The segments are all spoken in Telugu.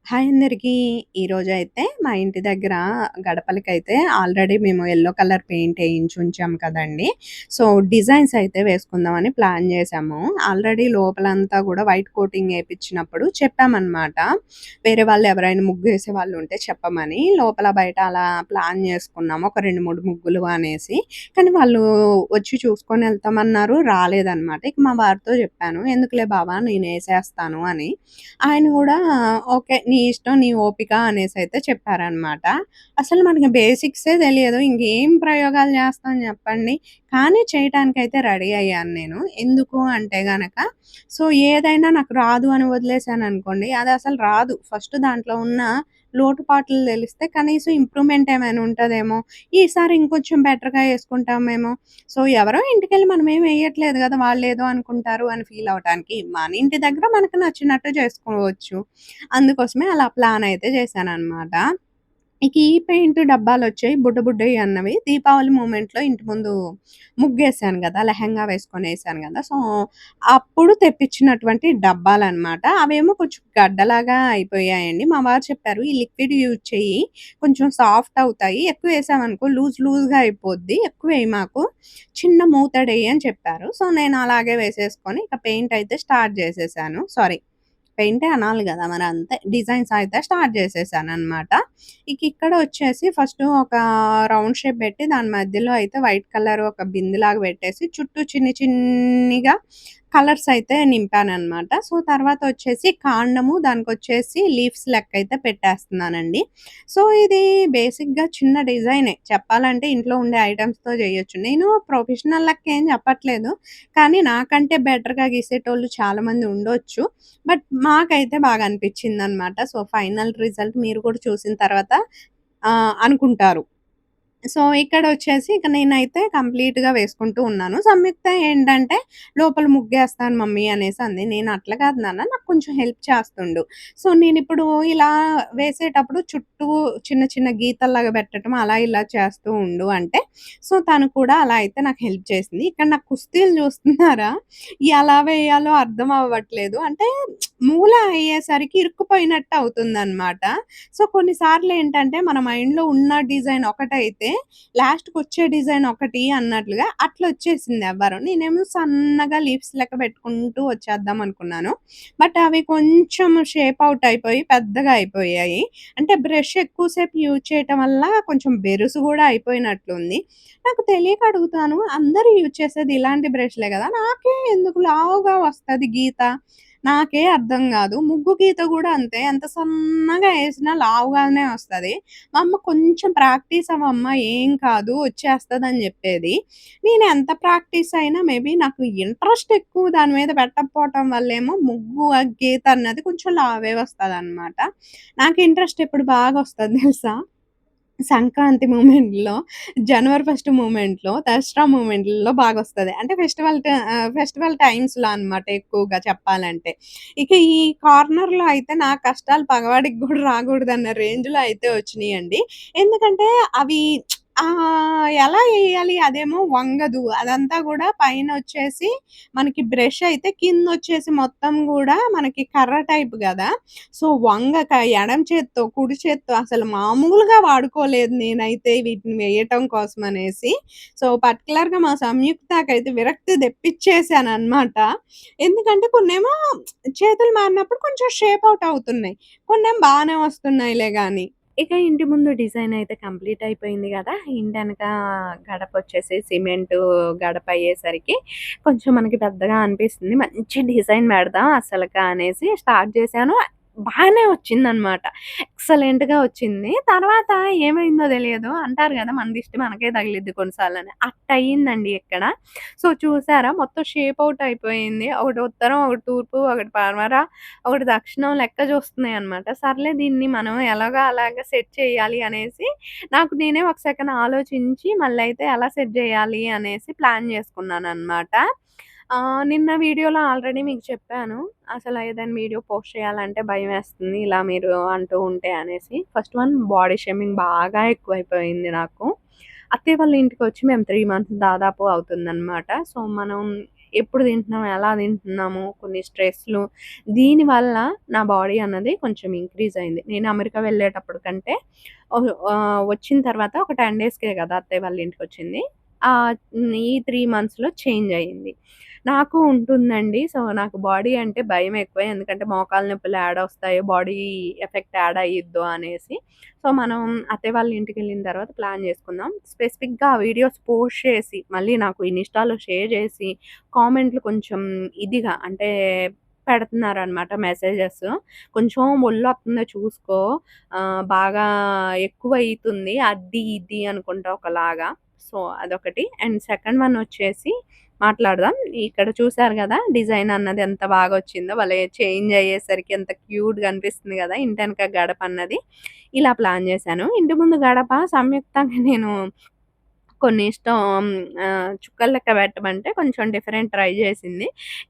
హాయ్ అందరికీ. ఈరోజైతే మా ఇంటి దగ్గర గడపలకైతే ఆల్రెడీ మేము యెల్లో కలర్ పెయింట్ ఏయించుంచాం కదండీ! సో, డిజైన్స్ అయితే వేసుకుందామని ప్లాన్ జేశాము. ఆల్రెడీ లోపలంతా గూడా వైట్ కోటింగ్ ఏపిచ్చినప్పుడు చెప్పామనమాట. వేరే వాళ్ళు ఎవరైనా ముగ్గేసే వాళ్ళుంటే చెప్పమని. లోపల బయట అలా ప్లాన్ జేసుకున్నాము. ఒక 2, 3 ముగ్గులు అనేసి. కానీ వాళ్ళు వచ్చి చూసుకొని ఎళ్తామన్నారు. రాలేదనమాట. ఇక మా వారితో జెప్పాను. "ఎందుకులే బావ నేనేసేస్తాను" అని. ఆయన గూడా ఓకే. నీ ఇష్టం, నీ ఓపిక అనేసైతే చెప్పారనమాట. అసలు మనకి బేసిక్సే తెలియదు. ఇంకేం ప్రయోగాలు చేస్తాం చెప్పండి. కానీ చేయటానికైతే రెడీ అయ్యాను నేను. ఎందుకు అంటే గనక సో, ఏదైనా నాకు రాదు అని వదిలేసాననుకోండి అదసలు రాదు. ఫస్ట్ దాంట్లో ఉన్న లోటుపాట్లు తెలిస్తే కనీసం ఇంప్రూవ్‌మెంట్ ఏమైనా ఉంటదేమో! ఈసారి ఇంకొంచెం బెటర్‌గా యేసుకుంటామేమో! సో, ఎవరో ఇంటికెళ్ళి మనమేమి ఎయట్లేదు గదా! వాళ్ళేదో అనుకుంటారు అని ఫీల్ అవ్వటానికి. మన ఇంటి దగ్గర మనకు నచ్చినట్టు చేసుకోవచ్చు. అందుకోసమే అలా ప్లాన్ అయితే చేశాననమాట. ఇక ఈ పెయింట్ డబ్బాలొచ్చాయి బుడ్డ బుడ్డయి అన్నవి. దీపావళి మూమెంట్‌లో ఇంటి ముందు ముగ్గేశాను గదా! లెహెంగా వేసుకొనేసాను గదా! సో, అప్పుడు తెప్పించినటువంటి డబ్బాలనమాట. అవేమో కొంచెం గడ్డలాగా అయిపోయాయండి. మా వారు చెప్పారు, "ఈ లిక్విడ్ యూజ్ చెయ్యి. కొంచెం సాఫ్ట్ అవుతాయి. ఎక్కువేసామనుకో లూజ్ లూజ్‌గా అయిపోద్ది. ఎక్కువేయి మాకు. చిన్న మూతడెయ్యి" అని చెప్పారు. సో, నేను అలాగే వేసేసుకొని ఇక పెయింట్ అయితే స్టార్ట్ జేసేసాను. సారీ పెయింటే అనాలి గదా! మరంతే. డిజైన్స్ అయితే స్టార్ట్ జేసేసాననమాట. ఇక ఇక్కడ వచ్చేసి ఫస్టు ఒక రౌండ్ షేప్ బెట్టి దాని మధ్యలో అయితే వైట్ కలర్ ఒక బిందెలాగా పెట్టేసి చుట్టూ చిన్ని చిన్నిగా కలర్స్ అయితే నింపాననమాట. సో, తర్వాతొచ్చేసి కాండము దానికొచ్చేసి లీవ్స్ లెక్కయితే పెట్టేస్తున్నానండి. సో, ఇది బేసిక్‌గా చిన్న డిజైనే. చెప్పాలంటే ఇంట్లో ఉండే ఐటెమ్స్‌తో జేయొచ్చు. నేను ప్రొఫెషనల్ లెక్కేం చెప్పట్లేదు. కానీ నాకంటే బెటర్‌గా గీసేటోళ్ళు చాలామంది ఉండొచ్చు. బట్ మాకైతే బాగా అనిపిచ్చిందనమాట. సో, ఫైనల్ రిజల్ట్ మీరు కూడా చూసిన తర్వాత అనుకుంటారు. సో, ఇక్కడొచ్చేసి ఇక నేనైతే కంప్లీట్‌గా వేసుకుంటూ ఉన్నాను. సంయుక్త ఏంటంటే, "లోపల ముగ్గేస్తాను మమ్మీ" అనేసి అంది. నేను "అట్లా కాదు నాన్న నాకు కొంచెం హెల్ప్ చేస్తుండు." సో, నేనిప్పుడు ఇలా వేసేటప్పుడు చుట్టూ చిన్న చిన్న గీతల్లాగా పెట్టటం అలా ఇలా చేస్తూ ఉండు అంటే, సో, తను కూడా అలా అయితే నాకు హెల్ప్ చేసింది. ఇక్కడ నాకు కుస్తీలు చూస్తున్నారా? ఎలా వేయాలో అర్థం అవ్వట్లేదు. అంటే మూల అయ్యేసరికి ఇరుక్కుపోయినట్టు అవుతుందనమాట. సో, కొన్నిసార్లేంటంటే మన మైండ్‌లో ఉన్న డిజైన్ ఒకటైతే లాస్ట్‌కొచ్చే డిజైన్ ఒకటి అన్నట్లుగా అట్లొచ్చేసింది ఎవ్వరం. నేనేమో సన్నగా లీవ్స్ లెక్క పెట్టుకుంటూ వచ్చేద్దాం అనుకున్నాను. బట్ అవి కొంచెం షేప్ ఔట్ అయిపోయి పెద్దగా అయిపోయాయి. అంటే బ్రష్ ఎక్కువ సేపు యూజ్ చేయటం వల్ల కొంచెం బెరుసు గూడా అయిపోయినట్లుంది. నాకు తెలియక అడుగుతాను అందరూ యూజ్ చేసేది ఇలాంటి బ్రష్‌లే గదా! నాకే ఎందుకు లావుగా వస్తది గీత? నాకే అర్థం గాదు. ముగ్గు గీత గూడా అంతే. ఎంత సన్నగా ఏసినా లావుగానే వస్తది. మా అమ్మ "కొంచెం ప్రాక్టీస్ అవ్వమ్మా ఏం కాదు వచ్చేస్తదని" జెప్పేది. నేను ఎంత ప్రాక్టీస్ అయినా మేబీ నాకు ఇంట్రెస్ట్ ఎక్కువ దాని మీద పెట్టకపోవటం వల్లేమో ముగ్గు గీత అన్నది కొంచెం లావే వస్తదనమాట. నాకు ఇంట్రెస్ట్ ఎప్పుడు బాగొస్తది దెలుసా? సంక్రాంతి మూమెంట్‌లో, జనవరి ఫస్ట్ మూమెంట్‌లో, దసరా మూమెంట్‌లో బాగొస్తది. అంటే ఫెస్టివల్ టైమ్స్‌లో అనమాట ఎక్కువగా చెప్పాలంటే. ఇక ఈ కార్నర్‌లో అయితే నా కష్టాలు పగవాడికి గూడా రాగూడదన్న రేంజ్‌లో అయితే వచ్చినియండి. ఎందుకంటే అవి ఎలా ఎయ్యాలి అదేమో వంగదు. అదంతా గూడా పైనొచ్చేసి మనకి బ్రష్ అయితే కిందొచ్చేసి మొత్తం గూడా మనకి కర్ర టైప్ గదా! సో, వంగక ఎడమ చేత్తో, కుడి చేత్తో అసలు మామూలుగా వాడుకోలేదు నేనైతే వీటిని వేయటం కోసమనేసి. సో, పర్టిక్యులర్‌గా మా సంయుక్తకైతే విరక్తి తెప్పిచ్చేసాననమాట. ఎందుకంటే కొన్నేమో చేతులు మారినప్పుడు కొంచెం షేప్ ఔట్ అవుతున్నాయి. కొన్నేమో బానే వస్తున్నాయిలే గానీ. ఇక ఇంటి ముందు డిజైన్ అయితే కంప్లీట్ అయిపోయింది గదా! ఇంటెనక గడపొచ్చేసి సిమెంటు గడప అయ్యేసరికి కొంచెం మనకి పెద్దగా అనిపిస్తుంది. మంచి డిజైన్ పెడదాం అసలక అనేసి స్టార్ట్ చేశాను. బానే వచ్చిందనమాట. ఎక్సలెంట్‌గా వచ్చింది. తర్వాత ఏమైందో తెలియదు. అంటారు గదా! మన దిష్టి మనకే తగిలిద్ది కొన్నిసార్లని. అట్టయిందండి ఇక్కడ. సో, చూసారా మొత్తం షేప్ ఔట్ అయిపోయింది. ఒకటి ఉత్తరం, ఒకటి తూర్పు, ఒకటి పడమర, ఒకటి దక్షిణం లెక్క చూస్తున్నాయన్నమాట. సర్లే దీన్ని మనం ఎలాగో అలాగా సెట్ చేయాలి అనేసి నాకు నేనే ఒక సెకన్ ఆలోచించి మళ్ళైతే ఎలా సెట్ జేయాలి అనేసి ప్లాన్ జేసుకున్నాననమాట. నిన్న వీడియోలో ఆల్రెడీ మీకు చెప్పాను. అసలు ఏదైనా వీడియో పోస్ట్ చేయాలంటే భయమేస్తుంది. ఇలా మీరు అంటూ ఉంటే అనేసి. ఫస్ట్ వన్ బాడీ షేమింగ్ బాగా ఎక్కువైపోయింది నాకు. అత్తయ్య వాళ్ళ ఇంటికొచ్చి మేము 3 మంత్స్ దాదాపు అవుతుందనమాట. సో, మనం ఎప్పుడు తింటున్నాం, ఎలా తింటున్నాము, కొన్ని స్ట్రెస్‌లు దీనివల్ల నా బాడీ అన్నది కొంచెం ఇంక్రీజ్ అయింది. నేను అమెరికా వెళ్ళేటప్పుడు కంటే వచ్చిన తర్వాత ఒక 10 డేస్‌కే కదా అత్తయ్య వాళ్ళ ఇంటికొచ్చింది. ఈ 3 మంత్స్‌లో చేంజ్ అయింది. నాకు ఉంటుందండి. సో, నాకు బాడీ అంటే భయం ఎక్కువే. ఎందుకంటే మోకాళ్ళ నొప్పులు యాడొస్తాయో, బాడీ ఎఫెక్ట్ యాడ్ అయ్యిద్దో అనేసి. సో, మనం అత్తయ్య వాళ్ళ ఇంటికెళ్ళిన తర్వాత ప్లాన్ చేసుకుందాం. స్పెసిఫిక్‌గా ఆ వీడియోస్ పోస్ట్ చేసి, మళ్ళీ నాకు ఇన్‌స్టాలో షేర్ చేసి, కామెంట్‌లు కొంచెం ఇదిగా అంటే పెడుతున్నారనమాట మెసేజెస్. "కొంచెం ఒళ్ళొత్తంది చూసుకో. బాగా ఎక్కువయితుంది." అది, ఇది అనుకుంటా ఒకలాగా. సో, అదొకటి. అండ్ సెకండ్ వన్ వచ్చేసి మాట్లాడదాం. ఇక్కడ చూసారు గదా! డిజైన్ అన్నది ఎంత బాగొచ్చిందో. భలే చేంజ్ అయ్యేసరికి ఎంత క్యూట్‌గా అనిపిస్తుంది గదా! ఇంటెనక గడపన్నది. ఇలా ప్లాన్ జేశాను. ఇంటి ముందు గడప సంయుక్తంగా నేను కొన్ని ఇష్టం చుక్కలు లెక్క పెట్టమంటే కొంచెం డిఫరెంట్ ట్రై జేసింది.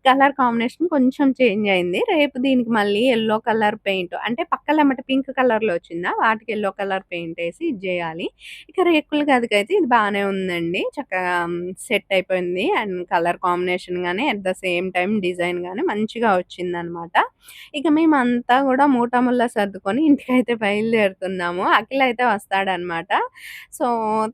కలర్ కాంబినేషన్ కొంచెం చేంజ్ అయింది. రేపు దీనికి మళ్ళీ యెల్లో కలర్ పెయింట్ అంటే పక్కలెమ్మట పింక్ కలర్‌లో వచ్చిందా వాటికి యెల్లో కలర్ పెయింటేసి ఇది జేయాలి. ఇక రేకుల గదికైతే ఇది బానే ఉందండి. చక్కగా సెట్ అయిపోయింది. అండ్ కలర్ కాంబినేషన్ గాని, at the same time design గాని మంచిగా వచ్చిందనమాట. ఇక మేమంతా గూడా మూటముల్ల సర్దుకొని ఇంటికైతే బయలుదేరుతున్నాము. అఖిల్ అయితే వస్తాడనమాట. సో,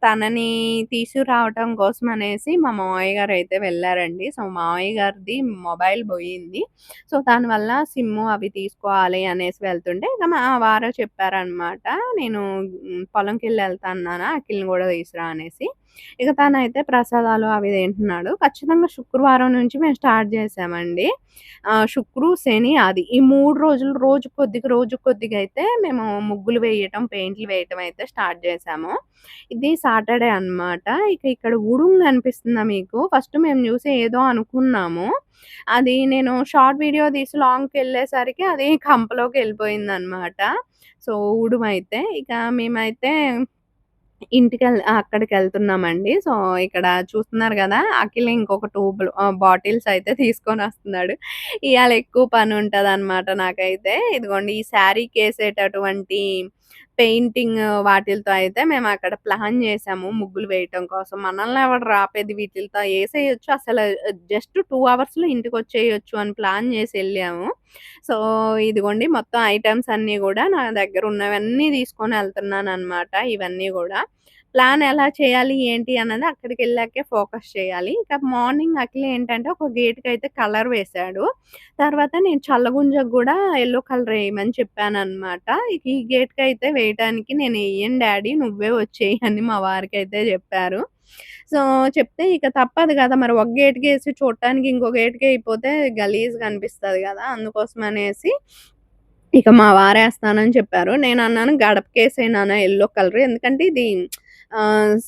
తనని తీసుకురావటం కోసం అనేసి మా మావయ్య గారైతే వెళ్లారండి. సో, మావయ్య గారిది మొబైల్ బోయింది. సో, దానివల్ల సిమ్ము అవి తీసుకోవాలి అనేసి వెళ్తుంటే ఇక మా వారు చెప్పారనమాట. నేను పొలంకెళ్ళి ఎళ్తాను నాన్న అఖిల్‌ని గూడా తీసురా అనేసి. ఇక తనైతే ప్రసాదాలు అవి తింటున్నాడు. ఖచ్చితంగా శుక్రవారం నుంచి మేము స్టార్ట్ చేశామండి. శుక్రు, శని, ఆది ఈ 3 రోజులు రోజు కొద్దిగా, రోజు కొద్దిగా అయితే మేము ముగ్గులు వేయటం, పెయింట్లు వేయటం అయితే స్టార్ట్ చేశాము. ఇది సాటర్‌డే అన్నమాట. ఇక ఇక్కడ ఉడుము కనిపిస్తుందా మీకు? ఫస్ట్ మేము చూసి ఏదో అనుకున్నాము. అది నేను షార్ట్ వీడియో తీసి లాంగ్‌కెళ్ళేసరికి అది కంపలోకెళ్ళిపోయిందన్నమాట. సో, ఉడుమైతే. ఇక మేమైతే అక్కడికెళ్తున్నామండి. సో, ఇక్కడ చూస్తున్నారు గదా! అఖిల్ ఇంకొక 2 బాటిల్స్ అయితే తీసుకొనొస్తున్నాడు. ఇయాల ఎక్కువ పనుంటదనమాట నాకైతే. ఇదిగోండి ఈ శారీకేసేటటువంటి పెయింటింగ్ వాటిలతో అయితే మేమక్కడ ప్లాన్ జేసాము ముగ్గులు వేయటం కోసం. మనల్ని ఎవడ్రా ఆపేది వీటిలతో ఏసేయొచ్చు. జస్ట్ 2 అవర్స్‌లో ఇంటికొచ్చేయొచ్చు అని ప్లాన్ జేసెళ్ళాము. సో, ఇదిగోండి మొత్తం ఐటెమ్స్ అన్నీ గూడా నా దగ్గరున్నవన్నీ తీసుకొనెళ్తున్నాననమాట ఇవన్నీ గూడా. ప్లాన్ ఎలా చేయాలి, ఏంటి అన్నది అక్కడికెళ్ళాకే ఫోకస్ చేయాలి. ఇక మార్నింగ్ అఖిల్ ఏంటంటే ఒక గేట్‌కైతే కలర్ వేశాడు. తర్వాత నేను చల్లగుంజకు గూడా యెల్లో కలర్ ఎయమని చెప్పాననమాట. ఇక ఈ గేట్‌కైతే వేయటానికి "నేనెయ్యను డాడీ నువ్వే వచ్చెయి" అని మా వారికైతే జెప్పారు. సో, చెప్తే ఇక తప్పదు గదా! మరి ఒక గేట్‌కేసి చూడటానికి ఇంకో గేట్‌కెయపోతే గలీజ్‌గా అనిపిస్తది గదా! అందుకోసమనేసి ఇక మా వారేస్తానని చెప్పారు. నేనన్నాను గడపకేసేయి నాన్న యెల్లో కలర్. ఎందుకంటే ఇది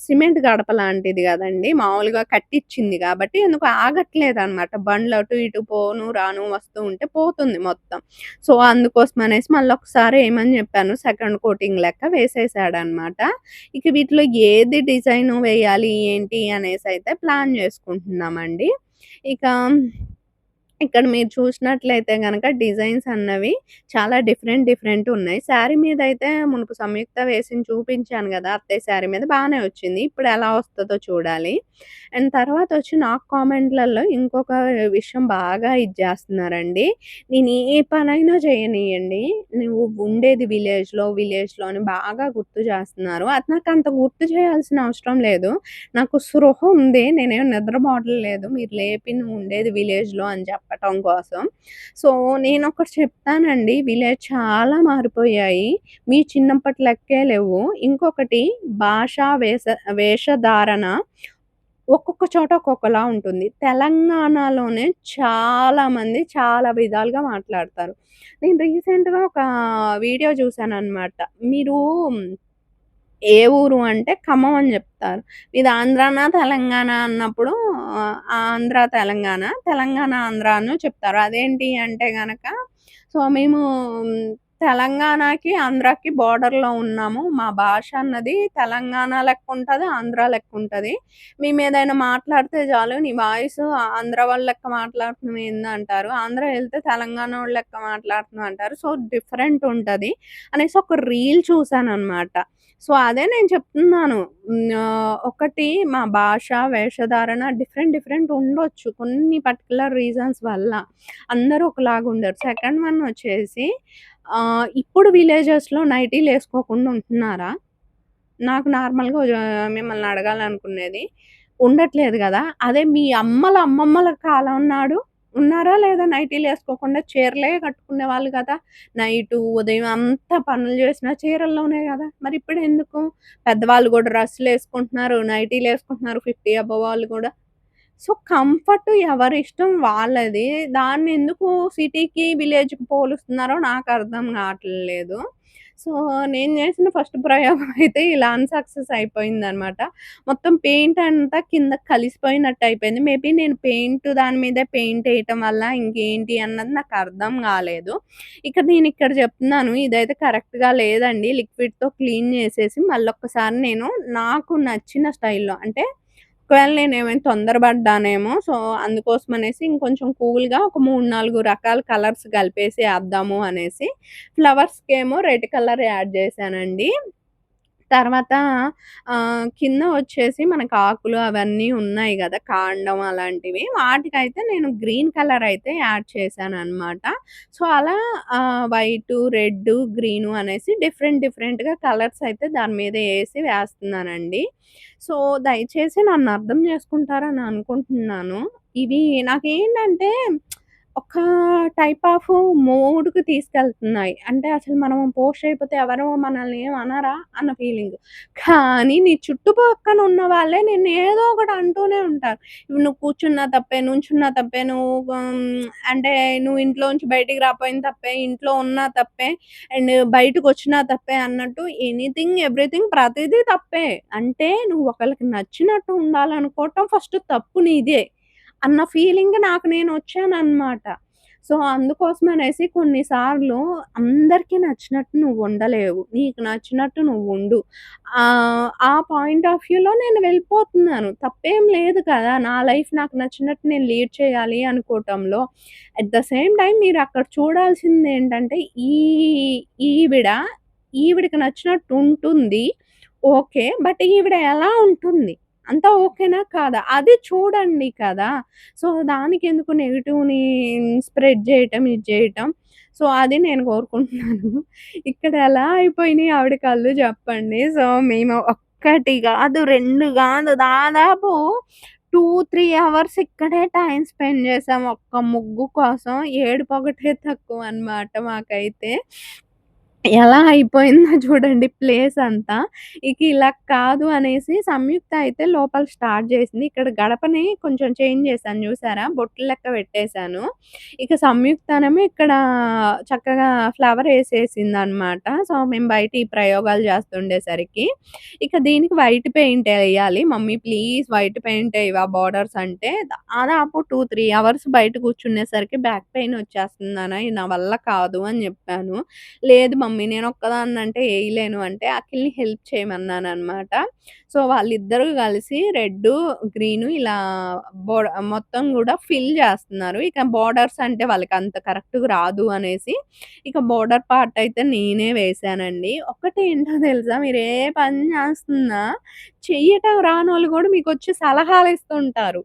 సిమెంట్ గడప లాంటిది గదండీ! మామూలుగా కట్టిచ్చింది గాబట్టి ఎందుకో ఆగట్లేదనమాట. బండ్లు అటు ఇటు పోను, రాను, వస్తూ ఉంటే పోతుంది మొత్తం. సో, అందుకోసమనేసి మళ్ళొకసారి ఏయమని జెప్పాను. సెకండ్ కోటింగ్ లెక్క వేసేసాడనమాట. ఇక వీటిలో ఏది డిజైను వేయాలి, ఏంటి అనేసైతే ప్లాన్ జేసుకుంటున్నామండి. ఇక ఇక్కడ మీరు చూసినట్లయితే గనక డిజైన్స్ అన్నవి చాలా డిఫరెంట్ డిఫరెంట్ ఉన్నాయి. శారీ మీదయితే మునుపు సంయుక్త వేసింది చూపించాను గదా! అత్తయ్య శారీ మీద బానే వచ్చింది. ఇప్పుడు ఎలా వస్తదో చూడాలి. అండ్ తర్వాతొచ్చి నాకు కామెంట్‌లలో ఇంకొక విషయం బాగా ఇది జేస్తున్నారండి. నేను ఏ పనైనా చేయనియండి. నువ్వు ఉండేది విలేజ్‌లో అని బాగా గుర్తు జేస్తున్నారు. అది నాకంత గుర్తు చేయాల్సిన అవసరం లేదు. నాకు స్పృహ ఉంది. నేనేం నిద్రపోవట్లేదు. మీరు లేపి "నువ్వు ఉండేది విలేజ్‌లో" అని చెప్పటం కోసం. సో, నేనొకటి చెప్తానండి. విలేజ్ చాలా మారిపోయాయి. మీ చిన్నప్పటి లెక్కే లెవ్వు. ఇంకొకటి భాష, వేషధారణ ఒక్కొక్క చోట ఒక్కొక్కలా ఉంటుంది. తెలంగాణలోనే చాలా మంది చాలా విధాలుగా మాట్లాడతారు. నేను రీసెంట్‌గా ఒక వీడియో చూసాననమాట. మీరు ఏ ఊరు అంటే ఖమ్మం అని జెప్తారు. ఇది ఆంధ్రానా, తెలంగాణ అన్నప్పుడు ఆంధ్ర, తెలంగాణ, ఆంధ్ర అనో చెప్తారు. అదేంటి అంటే గనక సో, మేము తెలంగాణకి, ఆంధ్రాకి బోర్డర్‌లో ఉన్నాము. మా భాష అన్నది తెలంగాణ లెక్కుంటది, ఆంధ్ర లెక్కుంటది. మేమేదైనా మాట్లాడితే చాలు నీ వాయిసు ఆంధ్ర వాళ్ళ లెక్క మాట్లాడుతున్నావు ఏందంటారు. ఆంధ్ర ఎళ్తే తెలంగాణోళ్ళ లెక్క మాట్లాడుతున్నావు అంటారు. సో, డిఫరెంట్ ఉంటది అనేసి ఒక రీల్ చూసాననమాట. సో, అదే నేను చెప్తున్నాను. ఒకటి మా భాష, వేషధారణ డిఫరెంట్ ఉండొచ్చు. కొన్ని పర్టిక్యులర్ రీజన్స్ వల్ల. అందరూ ఒకలాగుండరు. సెకండ్ వన్ వచ్చేసి ఇప్పుడు విలేజెస్‌లో నైటీలేసుకోకుండా ఉంటున్నారా? నాకు నార్మల్‌గా మిమ్మల్ని అడగాలనుకునేది. ఉండట్లేదు గదా! అదే మీ అమ్మల, అమ్మమ్మల కాలం నాడు ఉన్నారా లేదా నైటీలేసుకోకుండా చీరలే కట్టుకునేవాళ్ళు గదా! నైటు, ఉదయం అంతా పనులు చేసినా చీరల్లోనే గదా! మరిప్పుడెందుకు? పెద్దవాళ్ళు గూడా డ్రెస్సులేసుకుంటున్నారు, నైటీలేసుకుంటున్నారు 50 అబోవ్ వాళ్ళు గూడా. సో, కంఫర్ట్ ఎవరిష్టం వాళ్ళది. దాన్నెందుకు సిటీకి, విలేజ్‌కి పోలుస్తున్నారో నాకర్థం గాట్లేదు. సో, నేను జేసిన ఫస్ట్ ప్రయోగం అయితే ఇలా అన్‌సక్సెస్ అయిపోయిందనమాట. మొత్తం పెయింట్ అంతా కిందకి కలిసిపోయినట్టయిపోయింది. మేబీ నేను దాని మీదే పెయింటేయటం వల్ల ఇంకేంటి అన్నది నాకర్థం గాలేదు. నేనిక్కడ జెప్తున్నాను ఇదైతే కరెక్ట్‌గా లేదండి. లిక్విడ్‌తో క్లీన్ జేసేసి మళ్ళొక్కసారి నేను నాకు నచ్చిన స్టైల్‌లో అంటే ఒకవేళ నేనేమైనా తొందరపడ్డానేమో, సో, అందుకోసమనేసి ఇంకొంచెం కూల్‌గా ఒక 3, 4 రకాల కలర్స్ కలిపేసి ఏద్దాము అనేసి ఫ్లవర్స్‌కేమో రెడ్ కలర్ యాడ్ జేశానండి. తర్వాత కింద వచ్చేసి మనకు ఆకులు అవన్నీ ఉన్నాయి గదా! కాండం అలాంటివి. వాటికైతే నేను గ్రీన్ కలర్ అయితే యాడ్ చేశాననమాట. సో, అలా వైటు, రెడ్డు, గ్రీను అనేసి డిఫరెంట్‌గా కలర్స్ అయితే దాని మీద వేస్తున్నానండి. సో, దయచేసి నన్నర్థం చేసుకుంటారని అనుకుంటున్నాను. ఇవి నాకేంటంటే ఒక టైప్ ఆఫ్ మూడ్‌కి తీసుకెళ్తున్నాయి. అంటే అసలు మనం పోస్ట్ చేయకపోతే ఎవరు మనల్ని ఏమి అనరా అన్న ఫీలింగ్. కానీ నీ చుట్టుపక్కన ఉన్న వాళ్ళే నిన్ను ఏదో ఒకటి అంటూనే ఉంటారు. ఇప్పుడు నువ్వు కూర్చున్నా తప్పే, నుంచున్నా తప్పే, అంటే నువ్వు ఇంట్లోంచి బయటికి రాపోయిన తప్పే, ఇంట్లో ఉన్నా తప్పే, అండ్ బయటకొచ్చినా తప్పే అన్నట్టు ఎనీథింగ్, ఎవ్రీథింగ్ ప్రతీదీ తప్పే. అంటే నువ్వు ఒకళ్ళకి నచ్చినట్టు ఉండాలనుకోవటం ఫస్ట్ తప్పు నీదే. అన్న ఫీలింగ్ నాకు నేనొచ్చాననమాట. సో, అందుకోసమనేసి కొన్ని సార్లు అందరికి నచ్చినట్టు నువ్వుండలేవు. నీకు నచ్చినట్టు నువ్వుండు. ఆ పాయింట్ ఆఫ్ వ్యూలో నేను వెళ్ళిపోతున్నాను. తప్పేం లేదు కదా! నా లైఫ్ నాకు నచ్చినట్టు నేను లీడ్ చేయాలి అనుకోవటంలో. అట్ ద సేమ్ టైమ్ మీరక్కడ చూడాల్సిందేంటంటే ఈవిడ, ఈవిడకి నచ్చినట్టుంటుంది. ఓకే. బట్ ఈవిడ ఎలా ఉంటుంది? అంతా ఓకేనా? కాదా? అది చూడండి కదా! సో, దానికెందుకు నెగెటివ్‌ని స్ప్రెడ్ జేయటం, ఇది జేయటం. సో, అది నేను కోరుకుంటున్నాను. ఇక్కడ ఎలా అయిపోయినాయి ఆవిడ కళ్ళు జెప్పండి. సో, మేము ఒక్కటి గాదు, 2 గాదు దాదాపు 2, 3 అవర్స్ ఇక్కడే టైమ్ స్పెండ్ జేసాం. ఒక్క ముగ్గు కోసం. ఏడుపొకటే తక్కువనమాట మాకైతే. ఎలా అయిపోయిందో చూడండి ప్లేసంతా. ఇలా కాదు అనేసి సంయుక్త అయితే లోపల స్టార్ట్ చేసింది. ఇక్కడ గడపని కొంచెం చేంజ్ చేశాను చూసారా? బొట్లు లెక్క పెట్టేశాను. సంయుక్తనేమో ఇక్కడ చక్కగా ఫ్లవర్ ఏసేసిందనమాట. సో, మేము బయట ఈ ప్రయోగాలు చేస్తుండేసరికి, దీనికి వైట్ పెయింట్ ఎయ్యాలి. మమ్మీ ప్లీజ్ వైట్ పెయింట్ ఎయవా బోర్డర్స్ అంటే, దాదాపు 2, 3 అవర్స్ బయట కూర్చునేసరికి బ్యాక్ పెయిన్ వచ్చేస్తుంది నాన్న. ఇది నా వల్ల కాదు అని చెప్పాను. లేదు మమ్మీ నేనొక్కదాన్నంటే ఏయలేను అంటే అఖిల్‌ని హెల్ప్ చేయమన్నాననమాట. సో, వాళ్ళిద్దరూ కలిసి రెడ్డు, గ్రీను ఇలా మొత్తం గూడా ఫిల్ చేస్తున్నారు. బోర్డర్స్ అంటే వాళ్ళకంత కరెక్ట్‌గా రాదు అనేసి, బోర్డర్ పార్ట్ అయితే నేనే వేశానండి. ఒకటేంటో తెలుసా? మీరు ఏ పని చేస్తున్నా చెయ్యటం రానోళ్ళు గూడా మీకొచ్చి సలహాలిస్తుంటారు.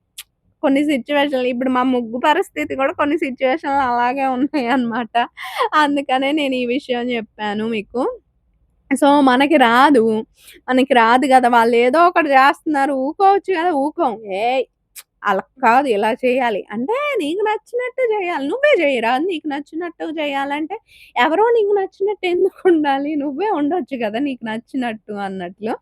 కొన్ని సిట్యుయేషన్‌లు ఇప్పుడు మా ముగ్గు పరిస్థితి గూడా కొన్ని సిట్యుయేషన్‌లు అలాగే ఉన్నాయన్నమాట. అందుకనే నేను ఈ విషయం జెప్పాను మీకు. సో, మనకి రాదు గదా! వాళ్ళేదో ఒకటి జేస్తున్నారు ఊకోవచ్చు గదా! ఊకోం. ఏయ్! అలా కాదు ఇలా చేయాలి. అంటే నీకు నచ్చినట్టు జేయాలి. నువ్వే జేయరాదు నీకు నచ్చినట్టు జేయాలంటే, ఎవరో నీకు నచ్చినట్టు ఎందుకుండాలి? నువ్వే ఉండొచ్చు గదా! నీకు నచ్చినట్టు అన్నట్లు.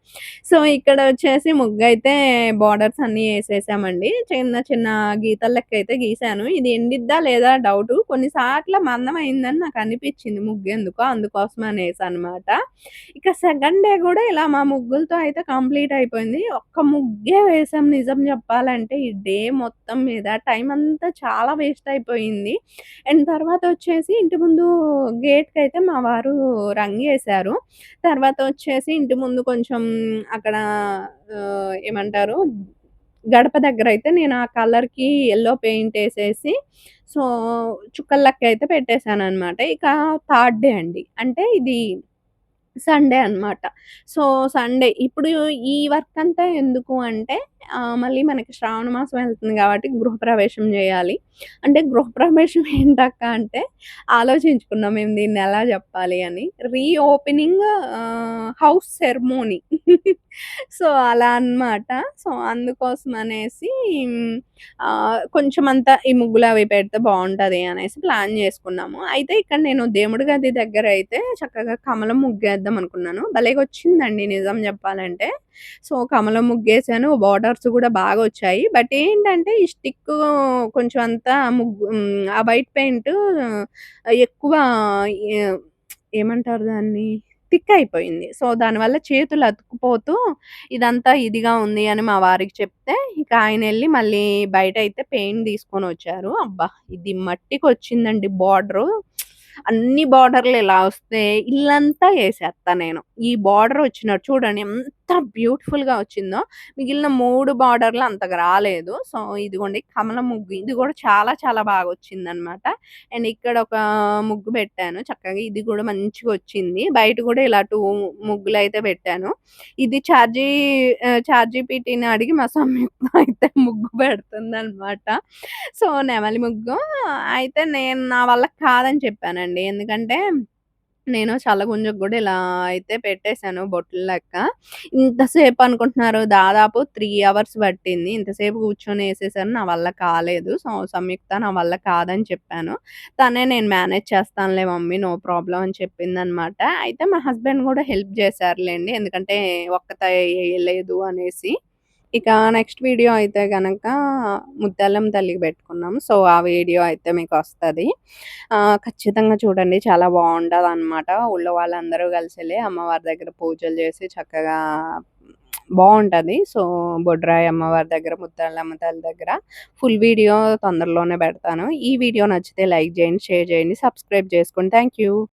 సో, ఇక్కడొచ్చేసి ముగ్గయితే బోర్డర్స్ అన్నీ యేసేసామండి. చిన్న గీతల లెక్కయితే గీసాను. ఇది ఎండిద్దా లేదా డౌటు. కొన్ని సార్లు మందమయిందని నాకనిపిచ్చింది ముగ్గెందుకో. అందుకోసమనేసనమాట. సెకండ్ డే గూడా ఇలా మా ముగ్గులతో అయితే కంప్లీట్ అయిపోయింది. ఒక్క ముగ్గే వేసాం నిజం జెప్పాలంటే. ఈ డే మొత్తం మీద టైం అంతా చాలా వేస్ట్ అయిపోయింది. అండ్ తర్వాతొచ్చేసి ఇంటి ముందు గేట్‌కైతే మా వారు రంగేశారు. తర్వాతొచ్చేసి ఇంటి ముందు కొంచెం అక్కడ ఏమంటారు గడప దగ్గరైతే నేను ఆ కలర్‌కి యెల్లో పెయింటేసేసి సో, చుక్కల లెక్కయితే పెట్టేసాననమాట. ఇక థర్డ్ డే అండి. అంటే ఇది సండే అన్నమాట. సో, సండే ఇప్పుడు ఈ వర్కంతా ఎందుకు అంటే మళ్ళీ మనకి శ్రావణ మాసం వెళ్తుంది గాబట్టి గృహప్రవేశం జేయాలి. అంటే గృహప్రవేశం ఏంటక్క అంటే ఆలోచించుకున్నాం మేము దీన్నెలా జెప్పాలి అని. Reopening house ceremony. సో, అలా అన్నమాట. సో, అందుకోసమనేసి కొంచెమంతా ఈ ముగ్గులవి పెడితే బావుంటది అనేసి ప్లాన్ జేసుకున్నాము. అయితే ఇక్కడ నేను దేవుడి గది దగ్గరైతే చక్కగా కమలం ముగ్గేద్దాం అనుకున్నాను. భలేగొచ్చిందండి నిజం జెప్పాలంటే. సో, కమలం ముగ్గేసాను. బార్డర్స్ గూడా బాగొచ్చాయి. బట్ ఏంటంటే ఈ స్టిక్కు కొంచెం అంతా ఆ వైట్ పెయింటు ఎక్కువ ఎ ఏమంటారు దాన్ని? థిక్ అయిపోయింది. సో, దానివల్ల చేతులు అతుక్కుపోతూ ఇదంతా ఇదిగా ఉంది అని మా వారికి చెప్తే, ఇక ఆయనెళ్లి మళ్ళీ బయటైతే పెయింట్ తీసుకొనొచ్చారు. అబ్బా! ఇది మట్టికొచ్చిందండి బార్డరు. అన్ని బార్డర్‌లు ఇలా వస్తే ఇల్లంతా ఏసేత్తా నేను. ఈ బార్డర్ వచ్చినట్టు చూడండి ఎంత బ్యూటిఫుల్‌గా వచ్చిందో. మిగిలిన 3 బార్డర్‌లు అంతగా రాలేదు. సో, ఇదిగోండి కమలం ముగ్గు ఇది కూడా చాలా చాలా బాగొచ్చిందనమాట. అండ్ ఇక్కడ ఒక ముగ్గు పెట్టాను చక్కగా. ఇది కూడా మంచిగొచ్చింది. బయట కూడా ఇలా 2 ముగ్గులైతే పెట్టాను. ఇది చాట్‌జీపీటీని అడిగి మా సంయుక్త అయితే ముగ్గు పెడుతుందనమాట. సో, నెమలి ముగ్గు అయితే నేను నా వల్ల కాదని చెప్పానండి. ఎందుకంటే నేను చల్లగుంజకు గూడా ఇలా అయితే పెట్టేసాను బొట్లు లెక్క. ఇంతసేపు అనుకుంటున్నారు దాదాపు 3 అవర్స్ పట్టింది. ఇంతసేపు కూర్చొని ఏసేసాను. నా వల్ల కాలేదు. సో, సంయుక్త నా వల్ల కాదని చెప్పాను. తనే నేను మేనేజ్ చేస్తానులే మమ్మీ నో ప్రాబ్లమ్ అని చెప్పిందనమాట. అయితే మా హస్బెండ్ గూడా హెల్ప్ చేశారులెండి. ఎందుకంటే ఒక్కతే ఎయలేదు అనేసి. ఇక నెక్స్ట్ వీడియో అయితే గనక ముత్యాలమ్మ తల్లికి పెట్టుకున్నాము. సో, ఆ వీడియో అయితే మీకొస్తది. ఖచ్చితంగా చూడండి చాలా బావుంటదనమాట. ఊళ్ళో వాళ్ళందరూ కలిసెళ్లి అమ్మవారి దగ్గర పూజలు చేసి చక్కగా బావుంటది. సో, బొడ్రాయి అమ్మవారి దగ్గర, ముత్యాలమ్మ తల్లి దగ్గర ఫుల్ వీడియో తొందరలోనే పెడతాను. ఈ వీడియో నచ్చితే లైక్ చేయండి, షేర్ చేయండి, సబ్స్క్రైబ్ చేసుకోండి. Thank you.